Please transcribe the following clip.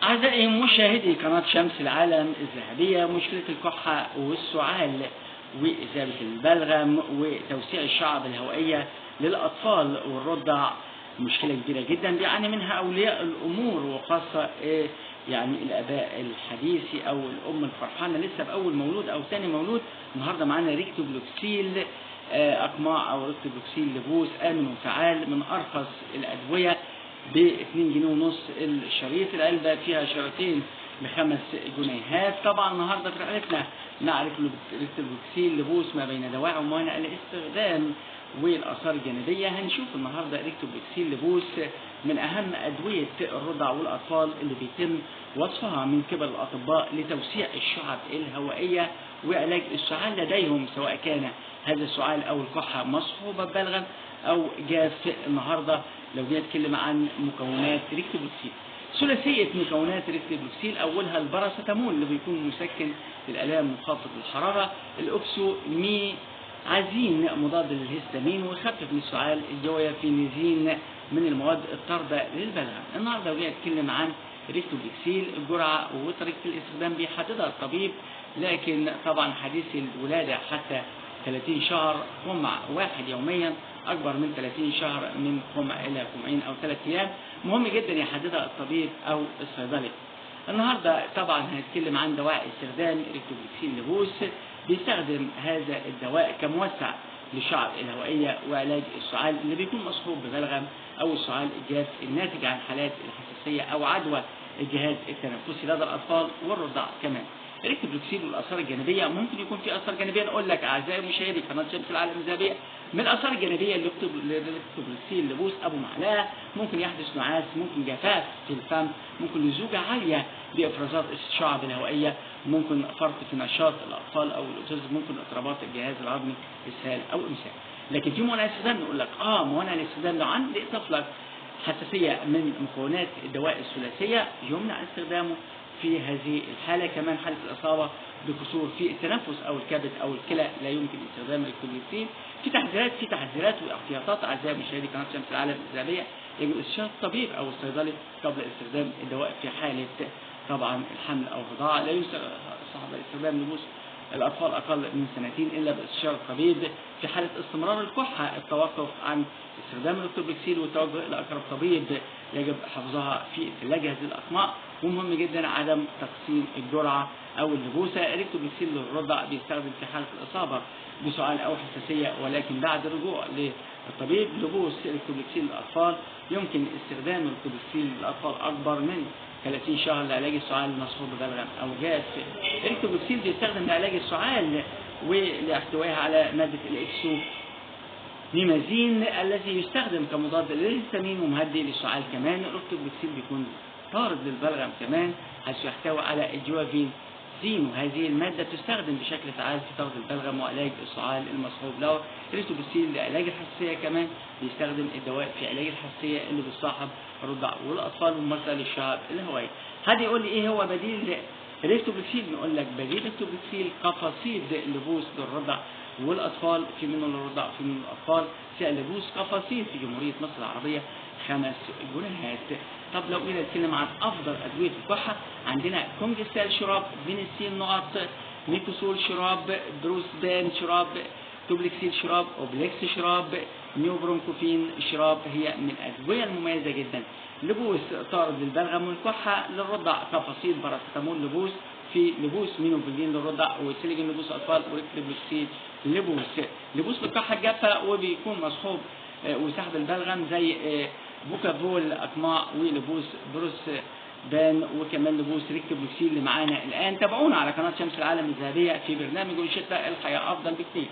أعزائي مشاهدي قناة شمس العالم الذهبية، مشكلة الكحة والسعال وإذابة البلغم وتوسيع الشعب الهوائية للأطفال والرضع مشكلة كبيرة جدا بيعاني منها أولياء الأمور، وخاصة يعني الآباء الحديثي أو الأم الفرحانة لسه بأول مولود أو ثاني مولود. النهارده معانا ريكتوبلوكسيل أقماع أو ريكتوبلوكسيل لبوس آمن وفعال من أرخص الأدوية ب2 جنيه ونص الشريط. العلبة فيها شريطين ب5 جنيهات. طبعا النهارده في رحلتنا نعرف ريكتوبلوكسيل لبوس ما بين دواعي وموانع الاستخدام والآثار الجانبية. هنشوف النهارده ريكتوبلوكسيل لبوس من أهم أدوية الرضع والأطفال اللي بيتم وصفها من قبل الأطباء لتوسيع الشعب الهوائية وعلاج السعال لديهم، سواء كان هذا السعال أو الكحة مصحوبة ببلغم أو جاف. النهارده لو جينا نتكلم عن مكونات ريكتوبلوكسيل، ثلاثية مكونات ريكتوبلوكسيل أولها الباراسيتامول اللي بيكون مسكن للآلام وخافض الحرارة، الأوكسوميازين مضاد للهستامين ويخفف من السعال، الجوافينيزين من المواد الطاردة للبلغم. النهارده لو جينا نتكلم عن ريكتوبلوكسيل، الجرعة وطريقة الاستخدام بيحددها الطبيب، لكن طبعا حديث الولادة حتى 30 شهر قمع واحد يوميا، أكبر من 30 شهر من قمع إلى قمعين أو 3 أيام، مهم جدا يحددها الطبيب أو الصيدلي. النهارده طبعا هنتكلم عن دواء استخدام ريكتوبلوكسيل لبوس. بيستخدم هذا الدواء كموسع للشعب الهوائية وعلاج السعال اللي بيكون مصحوب ببلغم أو السعال الجاف الناتج عن حالات الحساسية أو عدوى الجهاز التنفسي لدى الأطفال والرضع. كمان ريكتوبلوكسيل والآثار الجانبية، ممكن يكون في آثار جانبية. نقول لك أعزائي مشاهدي قناة شمس العالم الذهبية، من الآثار الجانبية للريكتوبلوكسيل لبوس أبو معلقة ممكن يحدث نعاس، ممكن جفاف في الفم، ممكن لزوجة عالية بإفرازات الشعب الهوائية، ممكن فرط في نشاط الأطفال أو الأوتيزم، ممكن اضطرابات الجهاز الهضمي، إسهال أو إمساك. لكن في موانع الاستخدام نقول لك موانع الاستخدام، لو عند طفلك حساسية من مكونات الدواء الثلاثية يمنع استخدامه في هذه الحالة. كمان حالة الإصابة بكسور في التنفس أو الكبد أو الكلى لا يمكن استخدام الريكتوبلوكسيل. في تحذيرات واحتياطات أعزائي مشاهدي قناة شمس العالم الذهبية، يجب استشارة الطبيب أو الصيدلي قبل استخدام الدواء في حالة طبعا الحمل أو الرضاعة. لا ينصح استخدام لبوس الأطفال أقل من 2 سنين إلا باستشارة الطبيب. في حالة استمرار الكحة التوقف عن استخدام الريكتوبلوكسيل والتوجه إلى أقرب طبيب، يجب حفظها في ثلاجة هذه الأقماع. ومهم جدا عدم تقسيم الجرعة أو اللبوسة. الريكتوبلوكسيل للرضع بيستخدم في حالة الإصابة بسعال أو حساسية، ولكن بعد الرجوع للطبيب. لبوس ريكتوبلوكسيل للأطفال، يمكن استخدام الريكتوبلوكسيل للأطفال أكبر من 30 شهر لعلاج السعال المصحوب ببلغم أو جاف. الريكتوبلوكسيل بيستخدم لعلاج السعال ولاحتوائها على مادة الإكسوميمازين الذي يستخدم كمضاد للهستامين ومهدئ للسعال. كمان الريكتوبلوكسيل بيكون طارد للبلغم كمان، حيث يحتوي على الجوافينيزين، وهذه المادة تستخدم بشكل فعال في طرد البلغم وعلاج السعال المصحوب له. الريكتوبلوكسيل لعلاج الحساسية، كمان بيستخدم الدواء في علاج الحساسية اللي بتصاحب الرضع والأطفال وممثل للشعب الهوائي. حد يقول لي إيه هو بديل الريكتوبلوكسيل؟ نقول لك بديل الريكتوبلوكسيل قفاصيد لبوس للرضع والأطفال، في منه للرضع وفي منه للأطفال. سعر لبوس قفاصيد في جمهورية مصر العربية 5 جنيهات. طب لو جينا نتكلم عن أفضل أدوية الكحة، عندنا كونجستال شراب، فينيسين نقط، ميكوسول شراب، بروسبان شراب، توبلكسيل شراب، اوبليكس شراب، نيوبرونكوفين شراب. هي من الأدوية المميزة جدا. لبوس طارد للبلغم والكحة للرضع، تفاصيل باراسيتامول لبوس، في لبوس مينوفيلين للرضع، وسيليجين لبوس أطفال، وريكتوبلوكسيل لبوس للكحة الجافة وبيكون مصحوب وسحب البلغم زي بوكافول أقماع، ولبوس بروس بان، وكمان لبوس ريكتوبلوكسيل اللي معانا الآن. تابعونا على قناة شمس العالم الذهبية في برنامج روشتة الحياة أفضل بكتير.